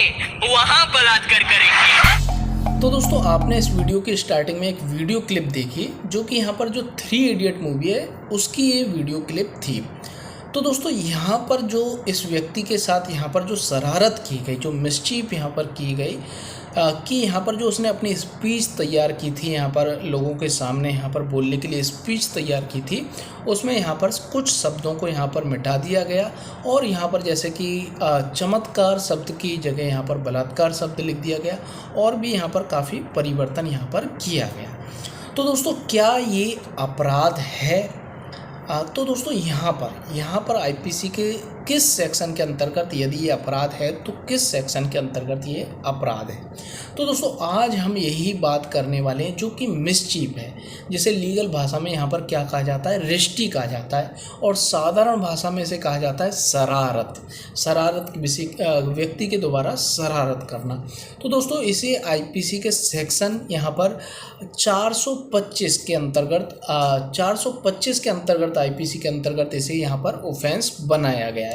वहाँ बलात्कार करेंगे। तो दोस्तों आपने इस वीडियो की स्टार्टिंग में एक वीडियो क्लिप देखी जो कि यहाँ पर जो 3 इडियट मूवी है उसकी ये वीडियो क्लिप थी। तो दोस्तों यहाँ पर जो इस व्यक्ति के साथ यहाँ पर जो शरारत की गई, जो मिसचीफ यहाँ पर की गई कि यहाँ पर जो उसने अपनी स्पीच तैयार की थी, यहाँ पर लोगों के सामने यहाँ पर बोलने के लिए स्पीच तैयार की थी, उसमें यहाँ पर कुछ शब्दों को यहाँ पर मिटा दिया गया और यहाँ पर जैसे कि चमत्कार शब्द की जगह यहाँ पर बलात्कार शब्द लिख दिया गया और भी यहाँ पर काफ़ी परिवर्तन यहाँ पर किया गया। तो दोस्तों क्या ये अपराध है? तो दोस्तों यहाँ पर आईपीसी के किस सेक्शन के अंतर्गत यदि ये अपराध है तो किस सेक्शन के अंतर्गत ये अपराध है? तो दोस्तों आज हम यही बात करने वाले हैं जो कि मिसचीफ है, जिसे लीगल भाषा में यहाँ पर क्या कहा जाता है, रिश्ती कहा जाता है और साधारण भाषा में इसे कहा जाता है शरारत किसी व्यक्ति के द्वारा शरारत करना। तो दोस्तों इसे आईपीसी के सेक्शन यहाँ पर 425 के अंतर्गत आईपीसी के अंतर्गत इसे यहाँ पर ऑफेंस बनाया गया है।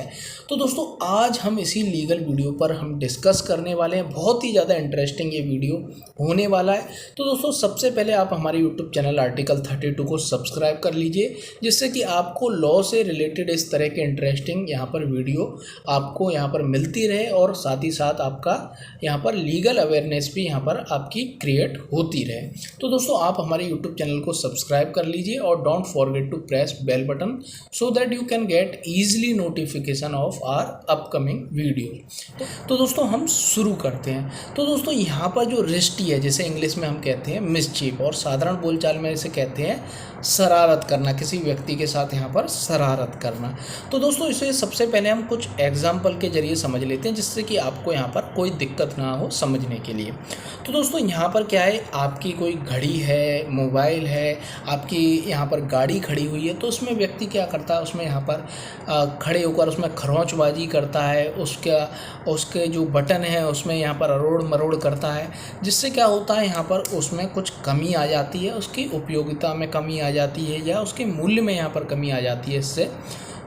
तो दोस्तों आज हम इसी लीगल वीडियो पर हम डिस्कस करने वाले हैं। बहुत ही ज़्यादा इंटरेस्टिंग ये वीडियो होने वाला है। तो दोस्तों सबसे पहले आप हमारे यूट्यूब चैनल आर्टिकल 32 को सब्सक्राइब कर लीजिए, जिससे कि आपको लॉ से रिलेटेड इस तरह के इंटरेस्टिंग यहाँ पर वीडियो आपको यहाँ पर मिलती रहे और साथ ही साथ आपका यहाँ पर लीगल अवेयरनेस भी यहाँ पर आपकी क्रिएट होती रहे। तो दोस्तों आप हमारे यूट्यूब चैनल को सब्सक्राइब कर लीजिए और don't forget to press bell button so that you can get easily notification of our upcoming video. तो दोस्तों हम शुरू करते हैं। तो दोस्तों यहाँ पर जो रिश्ती है, जैसे इंग्लिश में हम कहते हैं मिसचीफ और साधारण बोलचाल में इसे कहते हैं शरारत करना, किसी व्यक्ति के साथ यहाँ पर शरारत करना। तो दोस्तों इसे सबसे पहले हम कुछ एग्जाम्पल के जरिए समझ लेते हैं, जिससे कि आपको यहाँ पर कोई दिक्कत ना हो समझने के लिए। तो दोस्तों यहाँ पर क्या है, आपकी कोई घड़ी है, मोबाइल है, आपकी यहाँ पर गाड़ी खड़ी हुई है, तो उसमें व्यक्ति क्या करता है, उसमें यहाँ पर खड़े होकर उसमें खरोंचबाजी करता है, उसके जो बटन है उसमें यहाँ पर अरोड़ मरोड़ करता है, जिससे क्या होता है यहाँ पर उसमें कुछ कमी आ जाती है, उसकी उपयोगिता में कमी आ जाती है या उसके मूल्य में यहाँ पर कमी आ जाती है इससे।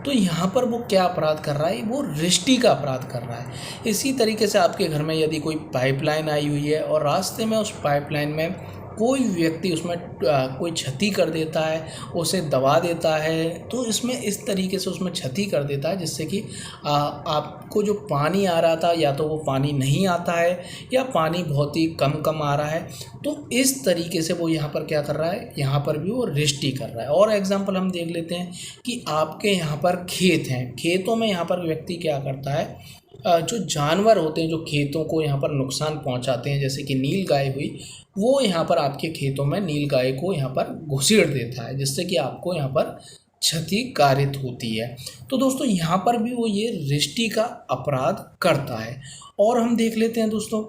तो यहाँ पर वो क्या अपराध कर रहा है, वो रिश्ती का अपराध कर रहा है। इसी तरीके से आपके घर में यदि कोई पाइपलाइन आई हुई है और रास्ते में उस पाइपलाइन में कोई व्यक्ति उसमें कोई क्षति कर देता है, उसे दबा देता है, तो इसमें इस तरीके से उसमें क्षति कर देता है जिससे कि आपको जो पानी आ रहा था या तो वो पानी नहीं आता है या पानी बहुत ही कम आ रहा है। तो इस तरीके से वो यहाँ पर क्या कर रहा है, यहाँ पर भी वो रिश्ती कर रहा है। और एग्जाम्पल हम देख लेते हैं कि आपके यहाँ पर खेत हैं, खेतों में यहाँ पर व्यक्ति क्या करता है, जो जानवर होते हैं जो खेतों को यहाँ पर नुकसान पहुँचाते हैं, जैसे कि नील गाय हुई, वो यहाँ पर आपके खेतों में नील गाय को यहाँ पर घुसेड़ देता है, जिससे कि आपको यहाँ पर क्षति कारित होती है। तो दोस्तों यहाँ पर भी वो ये रिश्ती का अपराध करता है। और हम देख लेते हैं दोस्तों,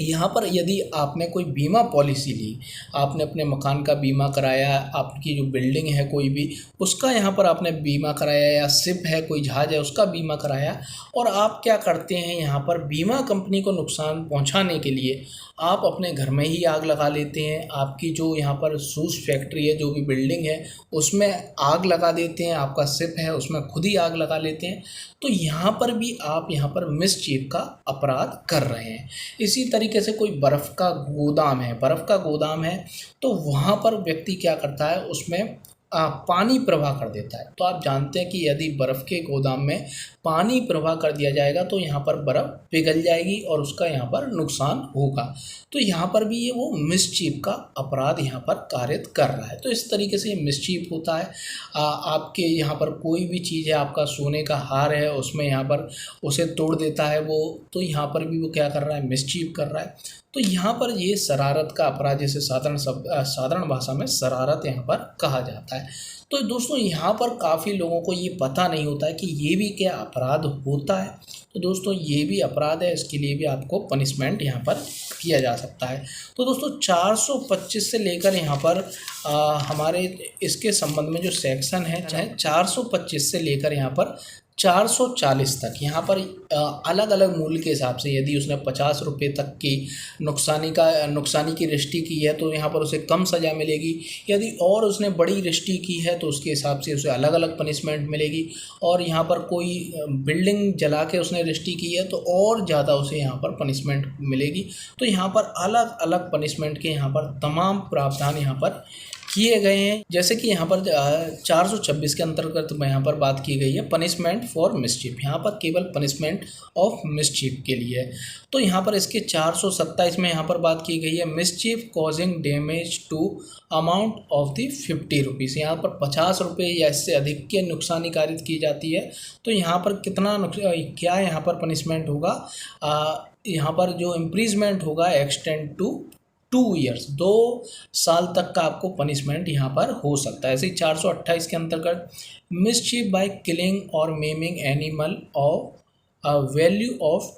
यहाँ पर यदि आपने कोई बीमा पॉलिसी ली, आपने अपने मकान का बीमा कराया, आपकी जो बिल्डिंग है कोई भी उसका यहाँ पर आपने बीमा कराया, या शिप है कोई जहाज है उसका बीमा कराया, और आप क्या करते हैं यहाँ पर बीमा कंपनी को नुकसान पहुँचाने के लिए आप अपने घर में ही आग लगा लेते हैं। आपकी जो यहाँ पर शूज़ फैक्ट्री है, जो भी बिल्डिंग है उसमें आग लगा देते हैं, आपका शिप है उसमें खुद ही आग लगा लेते हैं। तो यहाँ पर भी आप यहाँ पर मिसचीफ का अपराध कर रहे हैं। इसी तरीके से कोई बर्फ़ का गोदाम है तो वहाँ पर व्यक्ति क्या करता है, उसमें पानी प्रवाह कर देता है। तो आप जानते हैं कि यदि बर्फ़ के गोदाम में पानी प्रवाह कर दिया जाएगा तो यहाँ पर बर्फ़ पिघल जाएगी और उसका यहाँ पर नुकसान होगा। तो यहाँ पर भी ये वो मिसचीफ का अपराध यहाँ पर कारित कर रहा है। तो इस तरीके से ये मिसचीफ होता है। आपके यहाँ पर कोई भी चीज़ है, आपका सोने का हार है, उसमें यहाँ पर उसे तोड़ देता है वो, तो यहाँ पर भी वो क्या कर रहा है, मिसचीफ कर रहा है। तो यहाँ पर ये शरारत का अपराध, जैसे साधारण भाषा में शरारत यहाँ पर कहा जाता है। तो दोस्तों यहाँ पर काफ़ी लोगों को ये पता नहीं होता है कि ये भी क्या अपराध होता है। तो दोस्तों ये भी अपराध है, इसके लिए भी आपको पनिशमेंट यहाँ पर किया जा सकता है। तो दोस्तों 425 से लेकर यहाँ पर हमारे इसके संबंध में जो सेक्शन है, चाहे 425 से लेकर यहाँ पर 440 तक। यहाँ पर अलग अलग मूल्य के हिसाब से यदि उसने 50 रुपये तक की नुकसानी की रिश्ती की है तो यहाँ पर उसे कम सज़ा मिलेगी। यदि और उसने बड़ी रिश्ती की है तो उसके हिसाब से उसे अलग अलग पनिशमेंट मिलेगी। और यहाँ पर कोई बिल्डिंग जला के उसने रिश्ती की है तो और ज़्यादा उसे यहाँ पर पनिशमेंट मिलेगी। तो यहाँ पर अलग अलग पनिशमेंट के यहाँ पर तमाम प्रावधान यहाँ पर किए गए हैं। जैसे कि यहाँ पर 426 के अंतर्गत यहाँ पर बात की गई है पनिशमेंट फॉर मिसचीफ, यहाँ पर केवल पनिशमेंट ऑफ मिसचीफ के लिए है। तो यहाँ पर इसके 427 में यहाँ पर बात की गई है mischief causing damage to amount of the 50 rupees. यहाँ पर 50 रुपये या इससे अधिक की नुकसानी कारित की जाती है। तो यहाँ पर क्या यहाँ पर पनिशमेंट होगा, यहाँ पर जो इम्प्रीजमेंट होगा एक्सटेंड टू 2 ईयर्स, 2 साल तक का आपको पनिशमेंट यहाँ पर हो सकता है। ऐसे ही 428 के अंतर्गत मिसचीफ बाय किलिंग और maiming animal of value of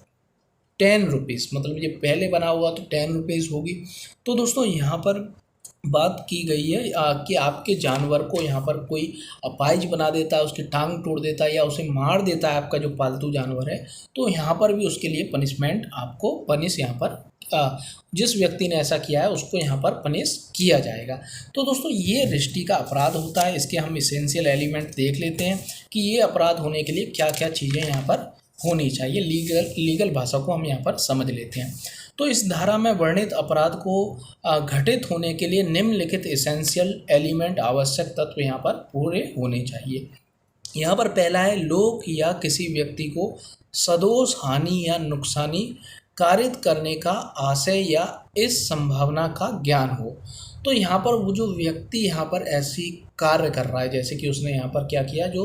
10 rupees, मतलब ये पहले बना हुआ तो 10 रुपीज़ होगी। तो दोस्तों यहाँ पर बात की गई है कि आपके जानवर को यहाँ पर कोई अपाहिज बना देता है, उसकी टांग तोड़ देता है या उसे मार देता है आपका जो पालतू जानवर है, तो यहाँ पर भी उसके लिए पनिशमेंट आपको यहाँ पर जिस व्यक्ति ने ऐसा किया है उसको यहाँ पर पनिश किया जाएगा। तो दोस्तों ये रिश्ती का अपराध होता है। इसके हम इसेंशियल एलिमेंट देख लेते हैं कि ये अपराध होने के लिए क्या क्या चीज़ें यहाँ पर होनी चाहिए। लीगल भाषा को हम यहाँ पर समझ लेते हैं। तो इस धारा में वर्णित अपराध को घटित होने के लिए निम्नलिखित इसेंशियल एलिमेंट आवश्यक तत्व यहाँ पर पूरे होने चाहिए। यहाँ पर पहला है लोक या किसी व्यक्ति को सदोष हानि या नुकसानी कारित करने का आशय या इस संभावना का ज्ञान हो। तो यहाँ पर वो जो व्यक्ति यहाँ पर ऐसी कार्य कर रहा है, जैसे कि उसने यहाँ पर क्या किया, जो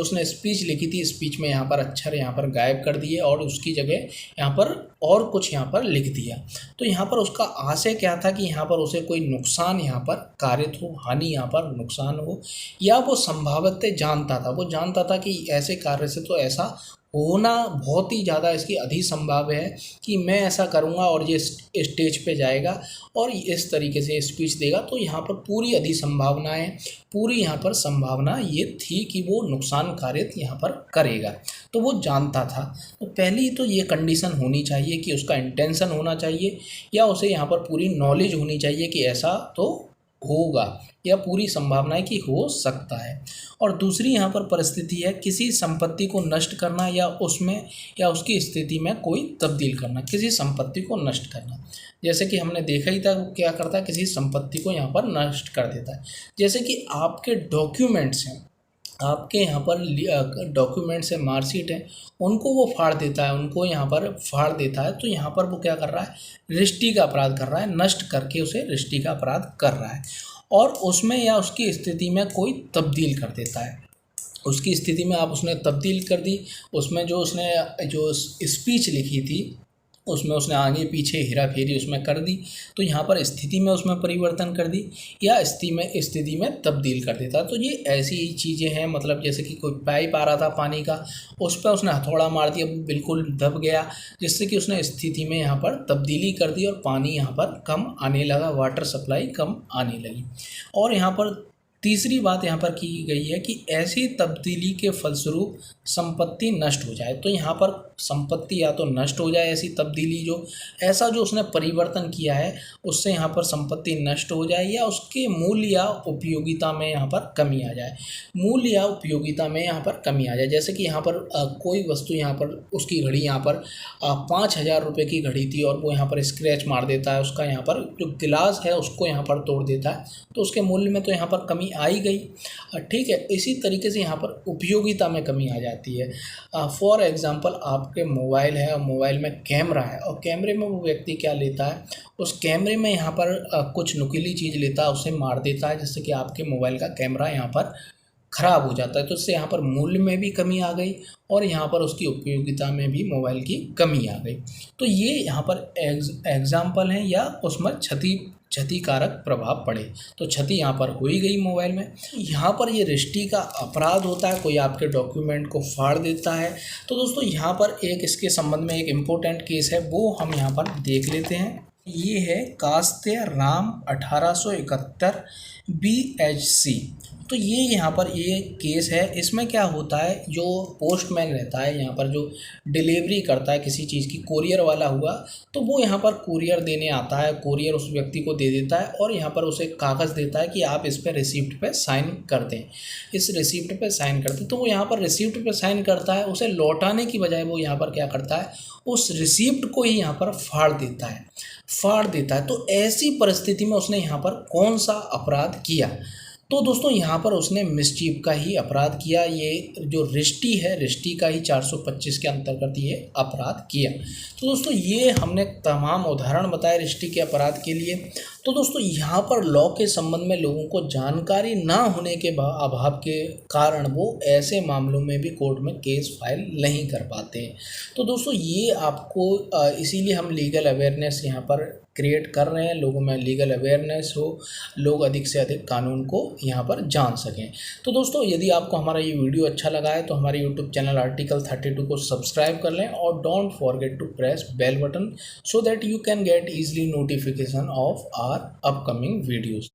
उसने स्पीच लिखी थी, स्पीच में यहाँ पर अक्षर यहाँ पर गायब कर दिए और उसकी जगह यहाँ पर और कुछ यहाँ पर लिख दिया। तो यहाँ पर उसका आशय क्या था कि यहाँ पर उसे कोई नुकसान यहाँ पर कारित हो, हानि यहाँ पर नुकसान हो, या वो संभावतः जानता था कि ऐसे कार्य से तो ऐसा होना बहुत ही ज़्यादा इसकी अधिक संभाव्य है कि मैं ऐसा करूँगा और ये स्टेज पे जाएगा और इस तरीके से स्पीच देगा। तो यहाँ पर पूरी अधिक संभावनाएं, पूरी यहाँ पर संभावना ये थी कि वो नुकसान कारित यहाँ पर करेगा। तो वो जानता था। तो पहली तो ये कंडीशन होनी चाहिए कि उसका इंटेंशन होना चाहिए या उसे यहाँ पर पूरी नॉलेज होनी चाहिए कि ऐसा तो होगा या पूरी संभावना है कि हो सकता है। और दूसरी यहाँ पर परिस्थिति है किसी संपत्ति को नष्ट करना या उसमें या उसकी स्थिति में कोई तब्दील करना। किसी संपत्ति को नष्ट करना, जैसे कि हमने देखा ही था वो क्या करता है, किसी संपत्ति को यहाँ पर नष्ट कर देता है। जैसे कि आपके डॉक्यूमेंट्स हैं, आपके यहाँ पर डॉक्यूमेंट्स है, मार्कशीट है, उनको वो फाड़ देता है, उनको यहाँ पर फाड़ देता है। तो यहाँ पर वो क्या कर रहा है, रिश्ती का अपराध कर रहा है, नष्ट करके उसे रिश्ती का अपराध कर रहा है। और उसमें या उसकी स्थिति में कोई तब्दील कर देता है। उसकी स्थिति में उसने तब्दील कर दी, उसमें जो उसने जो स्पीच लिखी थी उसमें उसने आगे पीछे हेरा फेरी उसमें कर दी। तो यहाँ पर स्थिति में उसमें परिवर्तन कर दी या स्थिति में तब्दील कर देता। तो ये ऐसी चीज़ें हैं, मतलब जैसे कि कोई पाइप आ रहा था पानी का, उस पर उसने हथौड़ा मार दिया, बिल्कुल दब गया, जिससे कि उसने स्थिति में यहाँ पर तब्दीली कर दी और पानी यहाँ पर कम आने लगा, वाटर सप्लाई कम आने लगी। और यहाँ पर तीसरी बात यहाँ पर की गई है कि ऐसी तब्दीली के फलस्वरूप संपत्ति नष्ट हो जाए। तो यहाँ पर संपत्ति या तो नष्ट हो जाए, ऐसी तब्दीली जो उसने परिवर्तन किया है उससे यहाँ पर संपत्ति नष्ट हो जाए, या उसके मूल्य या उपयोगिता में यहाँ पर कमी आ जाए। मूल्य या उपयोगिता में यहाँ पर कमी आ जाए, जैसे कि यहाँ पर कोई वस्तु यहाँ पर उसकी घड़ी यहाँ पर 5,000 रुपये की घड़ी थी और वो यहाँ पर स्क्रैच मार देता है, उसका यहाँ पर जो गिलास है उसको यहाँ पर तोड़ देता है, तो उसके मूल्य में तो यहाँ पर कमी आई गई। ठीक है, इसी तरीके से यहाँ पर उपयोगिता में कमी आ जाती है। फॉर एग्जांपल आपके मोबाइल है और मोबाइल में कैमरा है और कैमरे में वो व्यक्ति क्या लेता है, उस कैमरे में यहाँ पर कुछ नुकीली चीज़ लेता है, उसे मार देता है, जिससे कि आपके मोबाइल का कैमरा यहाँ पर ख़राब हो जाता है। तो इससे यहाँ पर मूल्य में भी कमी आ गई और यहाँ पर उसकी उपयोगिता में भी मोबाइल की कमी आ गई। तो ये यहाँ पर एग्जाम्पल हैं या उसमें क्षतिकारक प्रभाव पड़े, तो क्षति यहाँ पर हो ही गई मोबाइल में। यहाँ पर ये रिश्ती का अपराध होता है, कोई आपके डॉक्यूमेंट को फाड़ देता है। तो दोस्तों यहाँ पर इसके संबंध में एक इम्पोर्टेंट केस है, वो हम यहाँ पर देख लेते हैं। ये है कास्ते राम 1871 BHC। तो ये यहाँ पर ये केस है। इसमें क्या होता है, जो पोस्टमैन रहता है यहाँ पर, जो डिलीवरी करता है किसी चीज़ की, कोरियर वाला हुआ, तो वो यहाँ पर कोरियर देने आता है, कोरियर उस व्यक्ति को दे देता है और यहाँ पर उसे कागज़ देता है कि आप इस पर रिसिप्ट पे साइन कर दें। इस रिसिप्ट पे साइन करते तो वो यहाँ पर रिसिप्ट पे साइन करता है, उसे लौटाने की बजाय वो यहाँ पर क्या करता है, उस रिसिप्ट को ही यहाँ पर फाड़ देता है। तो ऐसी परिस्थिति में उसने यहाँ पर कौन सा अपराध किया? तो दोस्तों यहाँ पर उसने मिसचीफ का ही अपराध किया। ये जो रिश्ती है, रिश्ती का ही 425 के अंतर्गत ये अपराध किया। तो दोस्तों ये हमने तमाम उदाहरण बताए रिश्ती के अपराध के लिए। तो दोस्तों यहाँ पर लॉ के संबंध में लोगों को जानकारी ना होने के अभाव के कारण वो ऐसे मामलों में भी कोर्ट में केस फाइल नहीं कर पाते हैं। तो दोस्तों ये आपको इसीलिए हम लीगल अवेयरनेस यहाँ पर क्रिएट कर रहे हैं, लोगों में लीगल अवेयरनेस हो, लोग अधिक से अधिक कानून को यहाँ पर जान सकें। तो दोस्तों यदि आपको हमारा ये वीडियो अच्छा लगा है तो हमारे यूट्यूब चैनल आर्टिकल 32 को सब्सक्राइब कर लें और don't forget to press bell button so that you can get easily notification of our upcoming videos.